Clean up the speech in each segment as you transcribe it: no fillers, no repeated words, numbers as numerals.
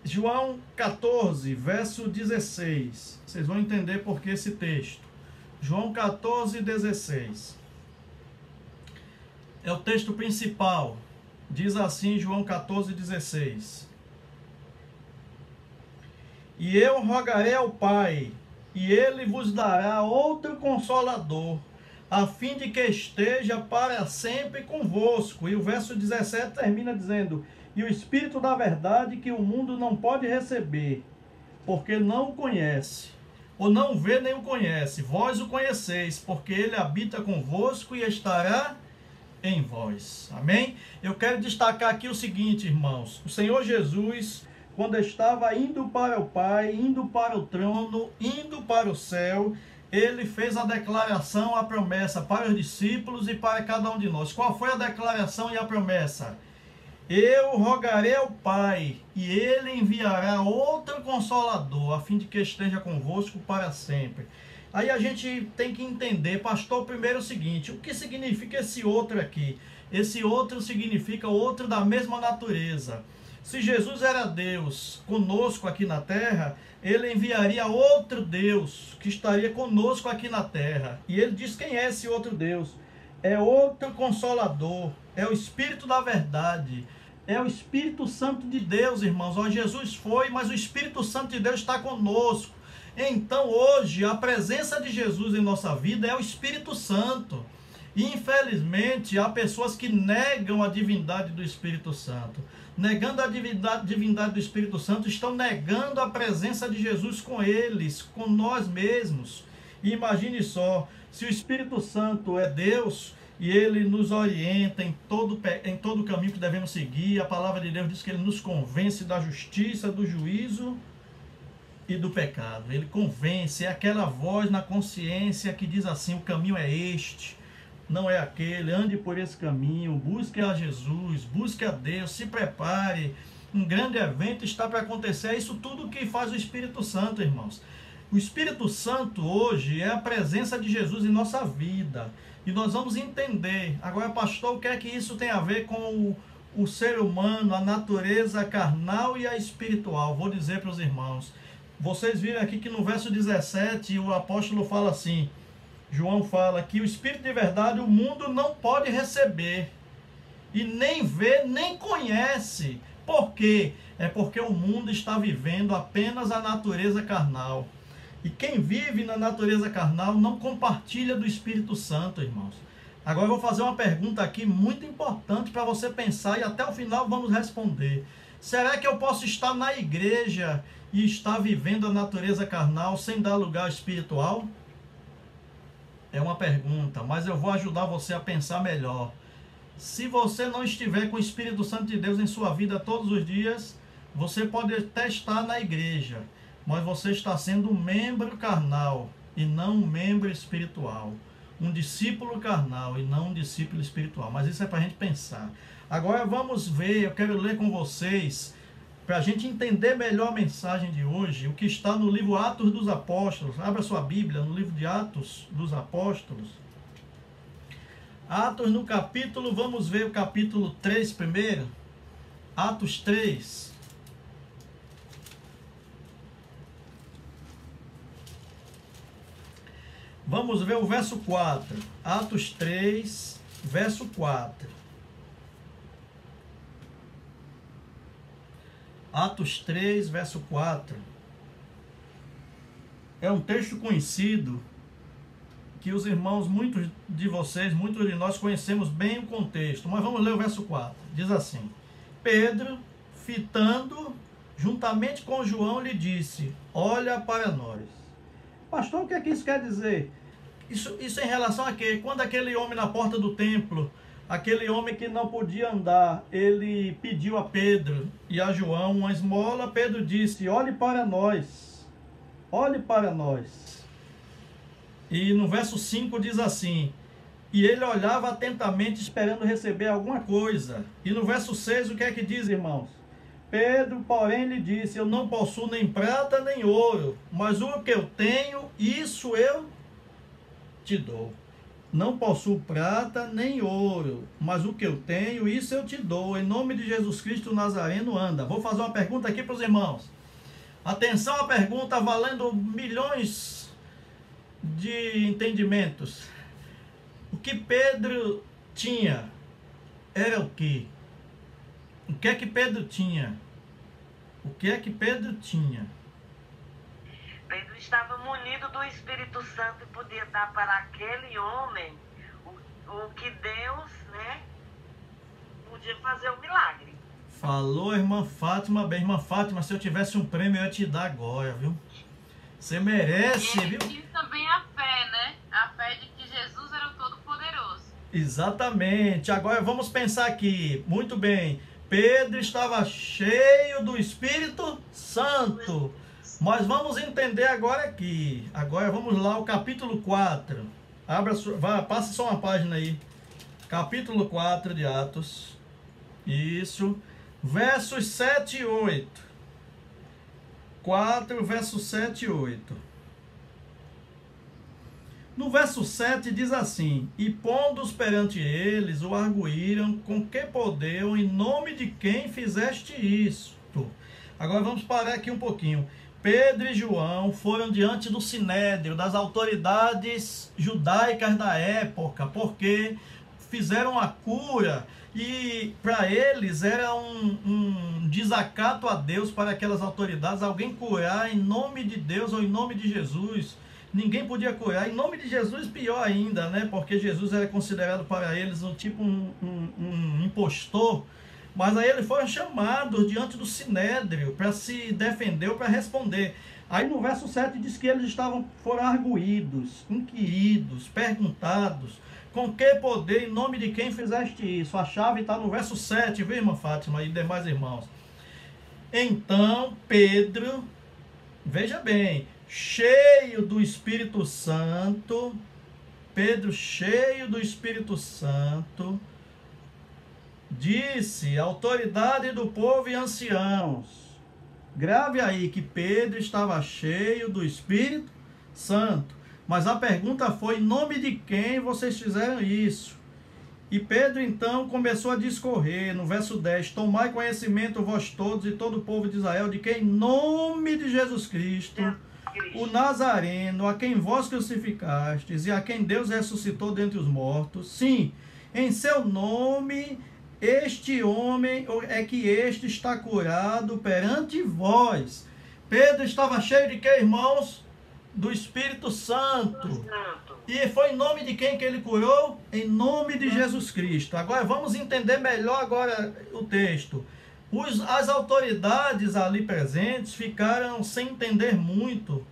João 14, verso 16. Vocês vão entender por que esse texto. João 14, 16. É o texto principal. Diz assim, João 14, 16. E eu rogarei ao Pai, e ele vos dará outro Consolador, a fim de que esteja para sempre convosco. E o verso 17 termina dizendo: e o Espírito da verdade, que o mundo não pode receber, porque não o conhece, ou não vê nem o conhece. Vós o conheceis, porque ele habita convosco e estará em vós. Amém? Eu quero destacar aqui o seguinte, irmãos. O Senhor Jesus, quando estava indo para o Pai, indo para o trono, indo para o céu, ele fez a declaração, a promessa para os discípulos e para cada um de nós. Qual foi a declaração e a promessa? Eu rogarei ao Pai, e ele enviará outro Consolador, a fim de que esteja convosco para sempre. Aí a gente tem que entender, pastor, primeiro o seguinte: o que significa esse outro aqui? Esse outro significa outro da mesma natureza. Se Jesus era Deus conosco aqui na terra, ele enviaria outro Deus que estaria conosco aqui na terra. E ele diz quem é esse outro Deus. É outro Consolador, é o Espírito da verdade, é o Espírito Santo de Deus, irmãos. Ó, Jesus foi, mas o Espírito Santo de Deus está conosco. Então hoje a presença de Jesus em nossa vida é o Espírito Santo. E infelizmente há pessoas que negam a divindade do Espírito Santo. Negando a divindade do Espírito Santo, estão negando a presença de Jesus com eles, com nós mesmos. E imagine só, se o Espírito Santo é Deus e ele nos orienta em todo o caminho que devemos seguir, a palavra de Deus diz que ele nos convence da justiça, do juízo e do pecado. Ele convence, é aquela voz na consciência que diz assim: o caminho é este, não é aquele, ande por esse caminho, busque a Jesus, busque a Deus, se prepare, um grande evento está para acontecer. É isso tudo que faz o Espírito Santo, irmãos. O Espírito Santo hoje é a presença de Jesus em nossa vida, e nós vamos entender. Agora, pastor, o que é que isso tem a ver com o ser humano, a natureza carnal e a espiritual? Vou dizer para os irmãos. Vocês viram aqui que no verso 17 o apóstolo fala assim, João fala que o Espírito de verdade o mundo não pode receber, e nem vê, nem conhece. Por quê? É porque o mundo está vivendo apenas a natureza carnal. E quem vive na natureza carnal não compartilha do Espírito Santo, irmãos. Agora eu vou fazer uma pergunta aqui muito importante para você pensar, e até o final vamos responder. Será que eu posso estar na igreja e estar vivendo a natureza carnal sem dar lugar ao espiritual? É uma pergunta, mas eu vou ajudar você a pensar melhor. Se você não estiver com o Espírito Santo de Deus em sua vida todos os dias, você pode até estar na igreja, mas você está sendo um membro carnal e não um membro espiritual. Um discípulo carnal e não um discípulo espiritual. Mas isso é para a gente pensar. Agora vamos ver, eu quero ler com vocês, para a gente entender melhor a mensagem de hoje, o que está no livro Atos dos Apóstolos. Abra sua Bíblia no livro de Atos dos Apóstolos. Atos no capítulo, vamos ver o capítulo 3 primeiro. Atos 3. Vamos ver o verso 4. Atos 3, verso 4. Atos 3, verso 4. É um texto conhecido, que os irmãos, muitos de vocês, muitos de nós conhecemos bem o contexto. Mas vamos ler o verso 4. Diz assim: Pedro, fitando, juntamente com João, lhe disse: olha para nós. Pastor, o que é que isso quer dizer? Isso em relação a quê? Quando aquele homem na porta do templo, aquele homem que não podia andar, ele pediu a Pedro e a João uma esmola, Pedro disse: olhe para nós, olhe para nós. E no verso 5 diz assim: e ele olhava atentamente esperando receber alguma coisa. E no verso 6 o que é que diz, irmãos? Pedro, porém, lhe disse: eu não possuo nem prata nem ouro, mas o que eu tenho, isso eu te dou. Não possuo prata nem ouro, mas o que eu tenho, isso eu te dou. Em nome de Jesus Cristo Nazareno, anda. Vou fazer uma pergunta aqui para os irmãos. Atenção à pergunta valendo milhões de entendimentos. O que Pedro tinha era o quê? O que é que Pedro tinha? O que é que Pedro tinha? Pedro estava munido do Espírito Santo e podia dar para aquele homem o que Deus, né, podia fazer o milagre. Falou, irmã Fátima. Bem, irmã Fátima, se eu tivesse um prêmio, eu ia te dar agora, viu? Você merece, viu? E também a fé, né? A fé de que Jesus era o Todo-Poderoso. Exatamente. Agora vamos pensar aqui. Muito bem. Pedro estava cheio do Espírito Santo. Mas vamos entender agora aqui. Agora vamos lá, o capítulo 4. Passe só uma página aí. Capítulo 4 de Atos. Isso. Versos 7 e 8. 4, versos 7 e 8. No verso 7 diz assim: E pondo-os perante eles, o arguíram com que poder, em nome de quem fizeste isto. Agora vamos parar aqui um pouquinho. Pedro e João foram diante do sinédrio, das autoridades judaicas da época, porque fizeram a cura e para eles era um desacato a Deus, para aquelas autoridades, alguém curar em nome de Deus ou em nome de Jesus. Ninguém podia curar, em nome de Jesus pior ainda, né? Porque Jesus era considerado para eles um impostor. Mas aí eles foram chamados diante do sinédrio para se defender ou para responder. Aí no verso 7 diz que eles foram arguídos, inquiridos, perguntados, com que poder, em nome de quem fizeste isso? A chave está no verso 7, viu, irmã Fátima e demais irmãos? Então Pedro, veja bem, cheio do Espírito Santo, Pedro cheio do Espírito Santo, disse: autoridade do povo e anciãos. Grave aí que Pedro estava cheio do Espírito Santo. Mas a pergunta foi: em nome de quem vocês fizeram isso? E Pedro então começou a discorrer no verso 10: tomai conhecimento vós todos e todo o povo de Israel, de que em nome de Jesus Cristo, o Nazareno, a quem vós crucificastes e a quem Deus ressuscitou dentre os mortos, sim, em seu nome este homem este está curado perante vós. Pedro estava cheio de quê, irmãos? Do Espírito Santo. E foi em nome de quem que ele curou? Em nome de Jesus Cristo. Agora vamos entender melhor agora o texto. As autoridades ali presentes ficaram sem entender muito.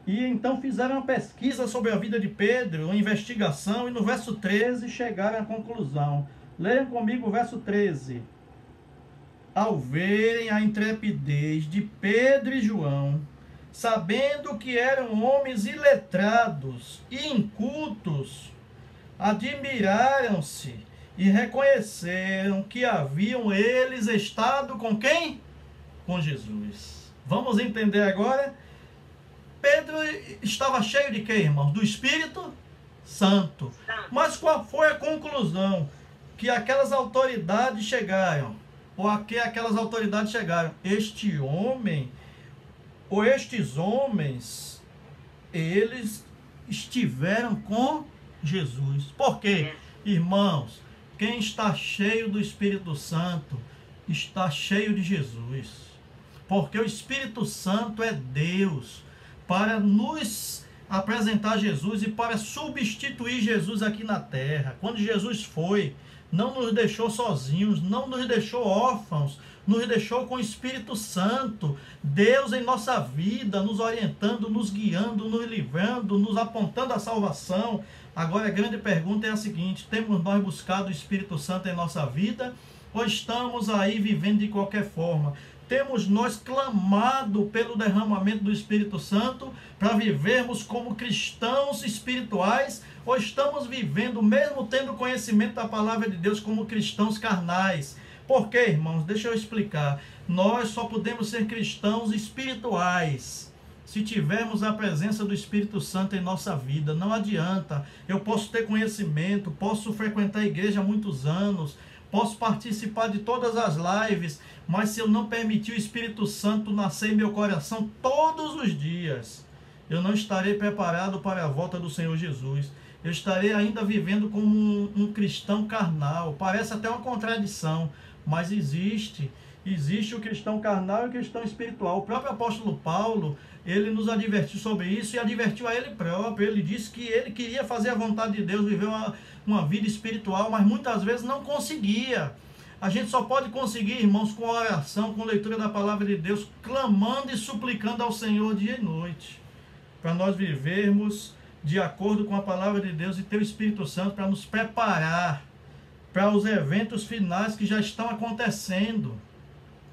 E então fizeram uma pesquisa sobre a vida de Pedro, uma investigação, e no verso 13 chegaram à conclusão. Leiam comigo o verso 13. Ao verem a intrepidez de Pedro e João, sabendo que eram homens iletrados e incultos, admiraram-se e reconheceram que haviam eles estado com quem? Com Jesus. Vamos entender agora? Pedro estava cheio de quê, irmãos? Do Espírito Santo. Mas qual foi a conclusão? Que aquelas autoridades chegaram, ou a que aquelas autoridades chegaram? Este homem, ou estes homens, eles estiveram com Jesus. Por quê? Irmãos, quem está cheio do Espírito Santo, está cheio de Jesus. Porque o Espírito Santo é Deus para nos apresentar Jesus e para substituir Jesus aqui na terra. Quando Jesus foi, não nos deixou sozinhos, não nos deixou órfãos, nos deixou com o Espírito Santo, Deus em nossa vida, nos orientando, nos guiando, nos livrando, nos apontando a salvação. Agora a grande pergunta é a seguinte: temos nós buscado o Espírito Santo em nossa vida, ou estamos aí vivendo de qualquer forma? Temos nós clamado pelo derramamento do Espírito Santo para vivermos como cristãos espirituais, ou estamos vivendo, mesmo tendo conhecimento da palavra de Deus, como cristãos carnais? Por quê, irmãos? Deixa eu explicar. Nós só podemos ser cristãos espirituais. se tivermos a presença do Espírito Santo em nossa vida. Não adianta. Eu posso ter conhecimento, posso frequentar a igreja há muitos anos, posso participar de todas as lives, mas se eu não permitir o Espírito Santo nascer em meu coração todos os dias, eu não estarei preparado para a volta do Senhor Jesus. Eu estarei ainda vivendo como um cristão carnal. Parece até uma contradição, mas existe o cristão carnal e o cristão espiritual. O próprio apóstolo Paulo, ele nos advertiu sobre isso e advertiu a ele próprio. Ele disse que ele queria fazer a vontade de Deus, viver uma vida espiritual, mas muitas vezes não conseguia. A gente só pode conseguir, irmãos, com oração, com leitura da palavra de Deus, clamando e suplicando ao Senhor dia e noite, para nós vivermos de acordo com a palavra de Deus e ter o Espírito Santo para nos preparar para os eventos finais que já estão acontecendo.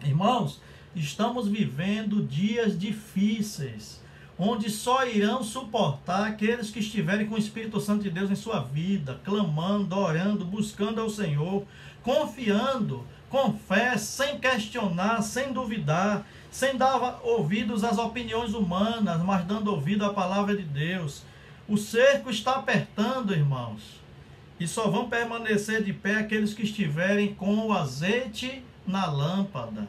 Irmãos, estamos vivendo dias difíceis, onde só irão suportar aqueles que estiverem com o Espírito Santo de Deus em sua vida, clamando, orando, buscando ao Senhor, confiando, com fé, sem questionar, sem duvidar, sem dar ouvidos às opiniões humanas, mas dando ouvido à palavra de Deus. O cerco está apertando, irmãos, e só vão permanecer de pé aqueles que estiverem com o azeite na lâmpada.